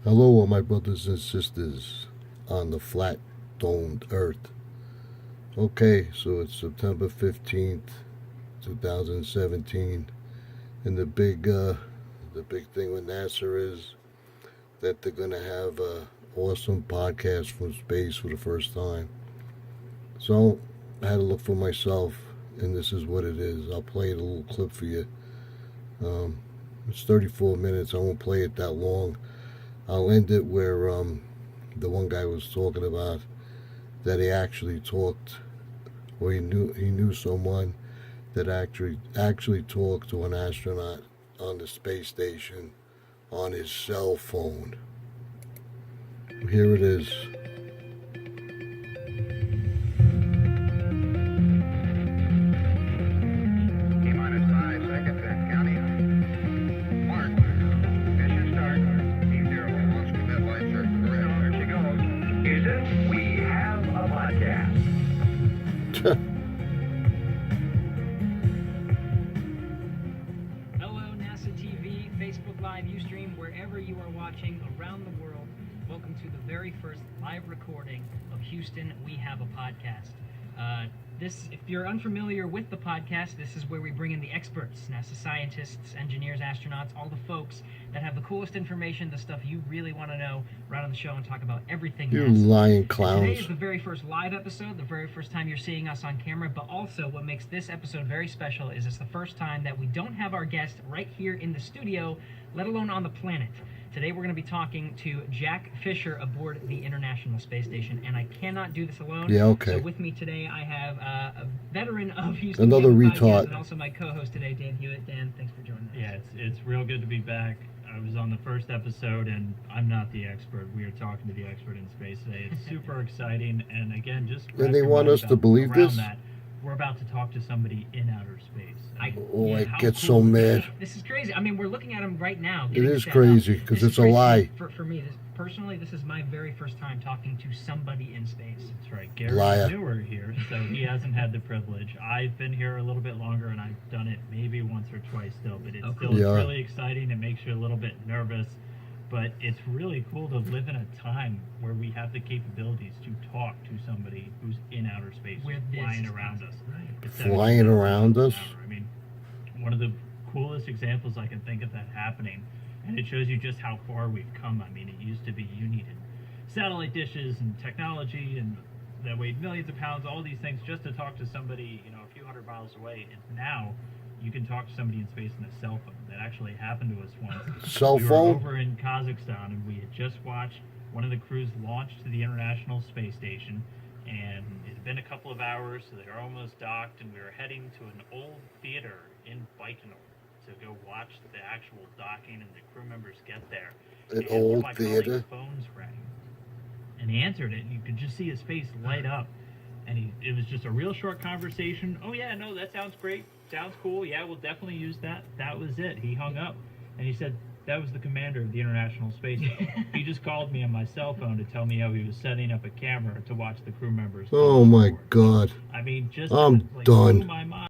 Hello, all my brothers and sisters on the flat domed earth. Okay, so it's September 15th, 2017, and the big thing with NASA is that they're gonna have a awesome podcast from space for the first time. So I had to look for myself, and this is what it is. I'll play a little clip for you. It's 34 minutes. I won't play it that long. I'll end it where the one guy was talking about that he actually talked, or he knew someone that actually talked to an astronaut on the space station on his cell phone. Here it is. T-minus 5 seconds and counting. Mark. Mission start. T0. Launch commit line certain. Correct. There she goes. Houston, we have a podcast. Hello, NASA TV, Facebook Live, Ustream, wherever you are watching around the world. Welcome to the very first live recording of Houston, We Have a Podcast. If you're unfamiliar with the podcast, this is where we bring in the experts, NASA scientists, engineers, astronauts, all the folks that have the coolest information, the stuff you really want to know, right on the show and talk about everything You NASA. lying And clowns. today is the very first live episode, the very first time you're seeing us on camera, but also what makes this episode very special is it's the first time that we don't have our guest right here in the studio, let alone on the planet. Today we're going to be talking to Jack Fisher aboard the International Space Station, and I cannot do this alone. Yeah, okay. So with me today I have a veteran of Houston Another We Have a Podcast, retard. and also my co-host today, Dan Hewitt. Dan, thanks for joining us. Yeah, it's real good to be back. I was on the first episode, and I'm not the expert. We are talking to the expert in space today. It's super exciting, and again, just And they want us to believe around this? That, we're about to talk to somebody in outer space. Oh, I how get cool so is mad. this? This is crazy. I mean, we're looking at him right now. It getting is set crazy, up. 'cause This is it's a crazy. lie. For me, personally, this is my very first time talking to somebody in space. That's right. Gary Liar. is newer here, so he hasn't had the privilege. I've been here a little bit longer, and I've done it maybe once or twice still, but it's Oh, still cool. Yeah. really exciting. It makes you a little bit nervous, but it's really cool to live in a time where we have the capabilities to talk to somebody who's in outer space, Where just this flying is around us. right. It's Flying 70,000 around miles us? an hour. I mean, one of the coolest examples I can think of that happening, and it shows you just how far we've come. I mean, it used to be you needed satellite dishes and technology and that weighed millions of pounds, all these things just to talk to somebody, a few hundred miles away. And now you can talk to somebody in space in a cell phone. That actually happened to us once. Cell we phone? were over in Kazakhstan, and we had just watched one of the crews launch to the International Space Station, and it had been a couple of hours, so they were almost docked, and we were heading to an old theater in Baikonur to go watch the actual docking and the crew members get there. An And one of old my colleagues' theater? phones rang, and he answered it, and you could just see his face light up. And it was just a real short conversation. Oh yeah, no, that sounds great. Sounds cool. Yeah, we'll definitely use that. That was it. He hung up, and he said that was the commander of the International Space Station. He just called me on my cell phone to tell me how he was setting up a camera to watch the crew members. Oh my God. I mean, just I'm like, done. blew my mind.